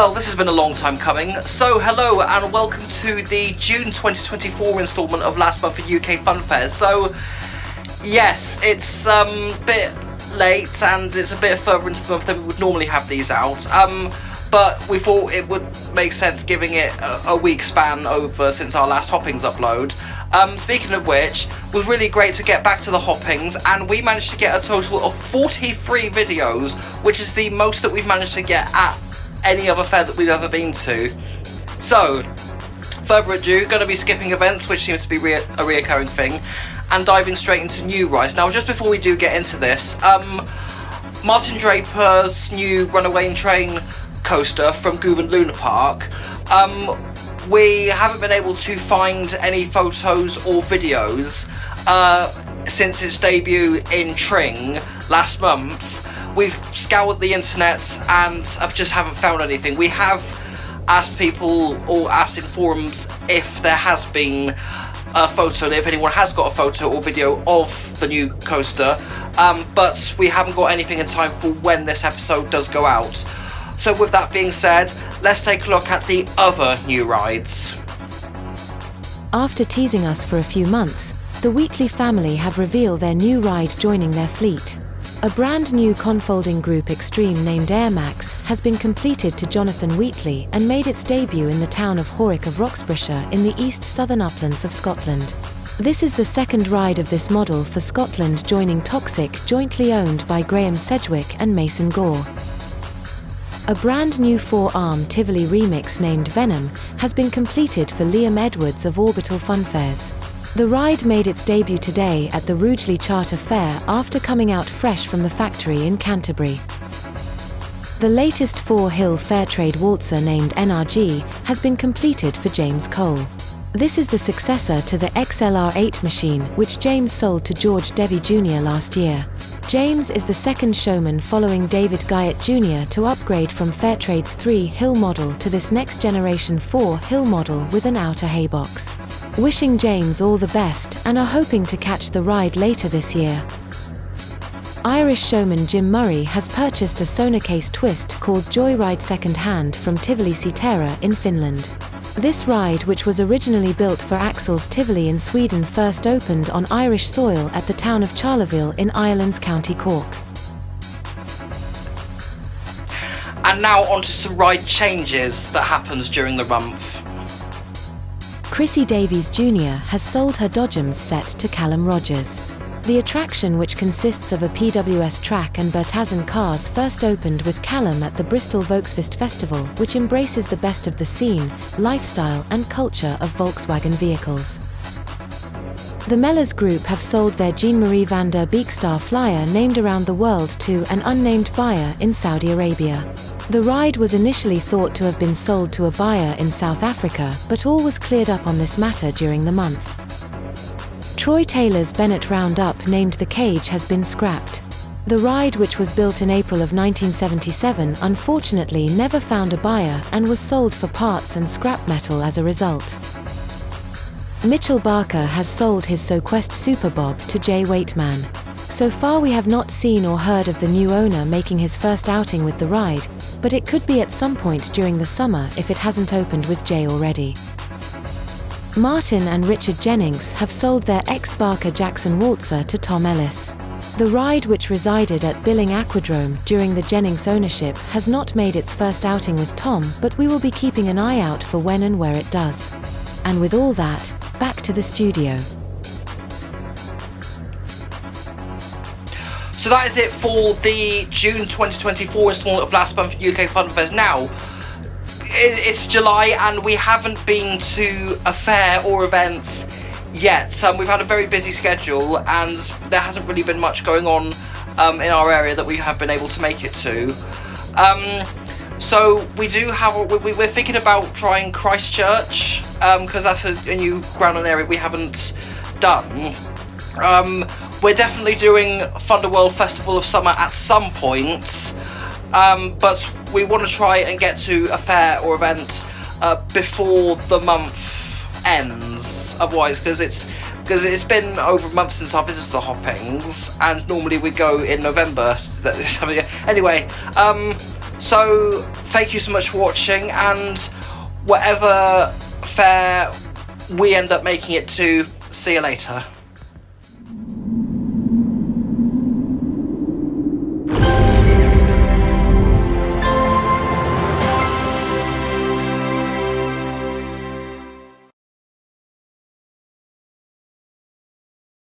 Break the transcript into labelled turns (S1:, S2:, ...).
S1: Well, this has been a long time coming, so hello and welcome to the June 2024 instalment of last month for UK Funfairs. So, yes, it's a bit late and it's a bit further into the month than we would normally have these out, but we thought it would make sense giving it a week span over since our last Hoppings upload. Speaking of which, it was really great to get back to the Hoppings, and we managed to get a total of 43 videos, which is the most that we've managed to get at any other fair that we've ever been to. So, further ado, going to be skipping events, which seems to be a reoccurring thing, and diving straight into new rides. Now, just before we do get into this, Martin Draper's new Runaway Train coaster from Govan Luna Park, we haven't been able to find any photos or videos since its debut in Tring last month. We've scoured the internet and just haven't found anything. We have asked people or asked in forums if there has been a photo, if anyone has got a photo or video of the new coaster, but we haven't got anything in time for when this episode does go out. So with that being said, let's take a look at the other new rides.
S2: After teasing us for a few months, the Wheatley family have revealed their new ride joining their fleet. A brand new confolding group extreme named Airmax has been completed to Jonathan Wheatley and made its debut in the town of Horwick of Roxburghshire in the east southern uplands of Scotland. This is the second ride of this model for Scotland, joining Toxic, jointly owned by Graham Sedgwick and Mason Gore. A brand new four-arm Tivoli remix named Venom has been completed for Liam Edwards of Orbital Funfairs. The ride made its debut today at the Rugeley Charter Fair after coming out fresh from the factory in Canterbury. The latest four-hill Fairtrade Waltzer named NRG has been completed for James Cole. This is the successor to the XLR8 machine, which James sold to George Devey Jr. last year. James is the second showman following David Guyett Jr. to upgrade from Fairtrade's 3-hill model to this next generation 4-hill model with an outer haybox. Wishing James all the best and are hoping to catch the ride later this year. Irish showman Jim Murray has purchased a Sonacase Twist called Joyride second hand from Tivoli Cetera in Finland. This ride, which was originally built for Axel's Tivoli in Sweden, first opened on Irish soil at the town of Charleville in Ireland's County Cork.
S1: And now on to some ride changes that happens during the month.
S2: Chrissy Davies Jr. has sold her Dodgems set to Callum Rogers. The attraction, which consists of a PWS track and Bertazan cars, first opened with Callum at the Bristol Volksfest Festival, which embraces the best of the scene, lifestyle and culture of Volkswagen vehicles. The Mellors Group have sold their Jean-Marie van der Beek Star Flyer named around the world to an unnamed buyer in Saudi Arabia. The ride was initially thought to have been sold to a buyer in South Africa, but all was cleared up on this matter during the month. Troy Taylor's Bennett Roundup named The Cage has been scrapped. The ride, which was built in April of 1977, unfortunately never found a buyer and was sold for parts and scrap metal as a result. Mitchell Barker has sold his SoQuest Super Bob to Jay Waitman. So far we have not seen or heard of the new owner making his first outing with the ride, but it could be at some point during the summer if it hasn't opened with Jay already. Martin and Richard Jennings have sold their ex-Barker Jackson Waltzer to Tom Ellis. The ride, which resided at Billing Aquadrome during the Jennings ownership, has not made its first outing with Tom, but we will be keeping an eye out for when and where it does. And with all that, back to the studio.
S1: So that is it for the June 2024 installment of last month UK Funfairs. Now, it's July and we haven't been to a fair or event yet. We've had a very busy schedule and there hasn't really been much going on in our area that we have been able to make it to. So we do have, we're thinking about trying Christchurch, because that's a new ground and area we haven't done. We're definitely doing Thunderworld Festival of Summer at some point, but we want to try and get to a fair or event before the month ends. Otherwise, because it's been over a month since I visited the Hoppings, and normally we go in November. Anyway, So thank you so much for watching, and whatever fair we end up making it to, see you later.